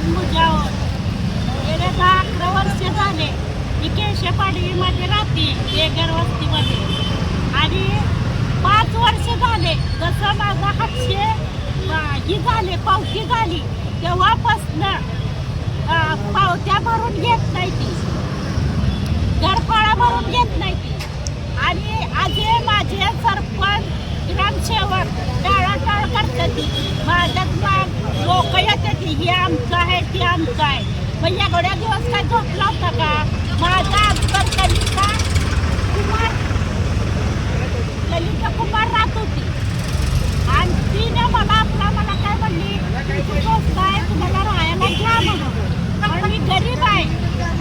मुजावर गेले 10-11 वर्ष झाले. मी केशपाडवीमध्ये राहते बेगर वस्तीमध्ये आणि 5 वर्ष झाले जसं माझा हातशे ही झाले पावती झाली तेव्हापासनं पावत्या भरून घेत नाही ती, घरफाळा भरून घेत नाही ती. आणि आजे माझे सरपंच ग्रामसेवक टाळाटाळ करतात माझ्यात लोक येतात हे आमचं आहे ते आमचं आहे. मग एवढ्या दिवस काय झोपला होता का? माझा आजवर ललिता कुमार राहत होती आणि तिने मला काय म्हणली तुमची दोस्त आहे तुम्हाला राहायला घ्या म्हणून मी गरीब आहे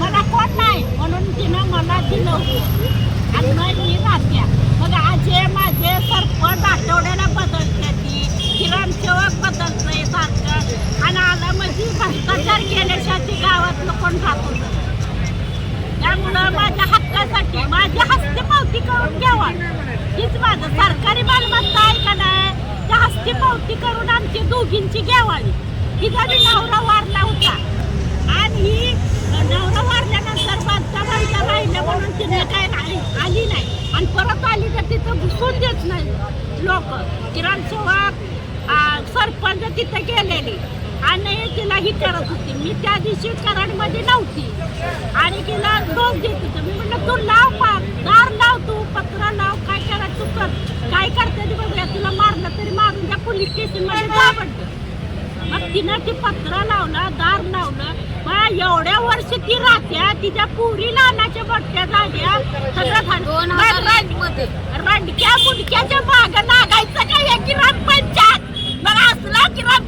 मला कोण नाही म्हणून तिनं मला दिलं होतं आणि मग मी राहत्या. मग आजे माझे सरपंच आठवड्याला बदलते ती ग्रामसेवक बदलतंय सारखं आणि आला म्हणजे भ्रष्टाचार केल्याशिवाय ती गावातलं कोण राहत होतं. त्यामुळं माझ्या हक्कासाठी माझ्या हस्ते पावती करून घ्यावा हीच माझं सरकारी मालमत्ता आहे का नाही त्या हस्ते पावती करून आमची दोघींची घ्यावावी. तिचा बी नवरा वारला होता आणि ही नवरा वारल्यानंतर बांधता राहिलं म्हणून तिने काय आली नाही आणि परत आली तर तिथं घुसून देत नाही लोक. ग्रामसेवक सरपंच तिथं गेलेली आणि तिला ही करत होती. मी त्या दिवशी कराडमध्ये नव्हती आणि तिला डोस देत होते. मी म्हटलं तू लाव दार लाव तू पत्र लाव काय करायचं तू कर काय करते ती बघूया तुला मारलं तरी मारून त्या पोलीस स्टेशनमध्ये दाबडलं. मग तिनं ती पत्र लावलं दार लावलं. मग एवढ्या वर्ष ती राहत्या तिच्या पुरी लहानाच्या मोठ्या झाल्या सगळं रंडक्या बुडक्याच्या मागं लागायचं काय ग्रामपंचायत मग असला ग्राम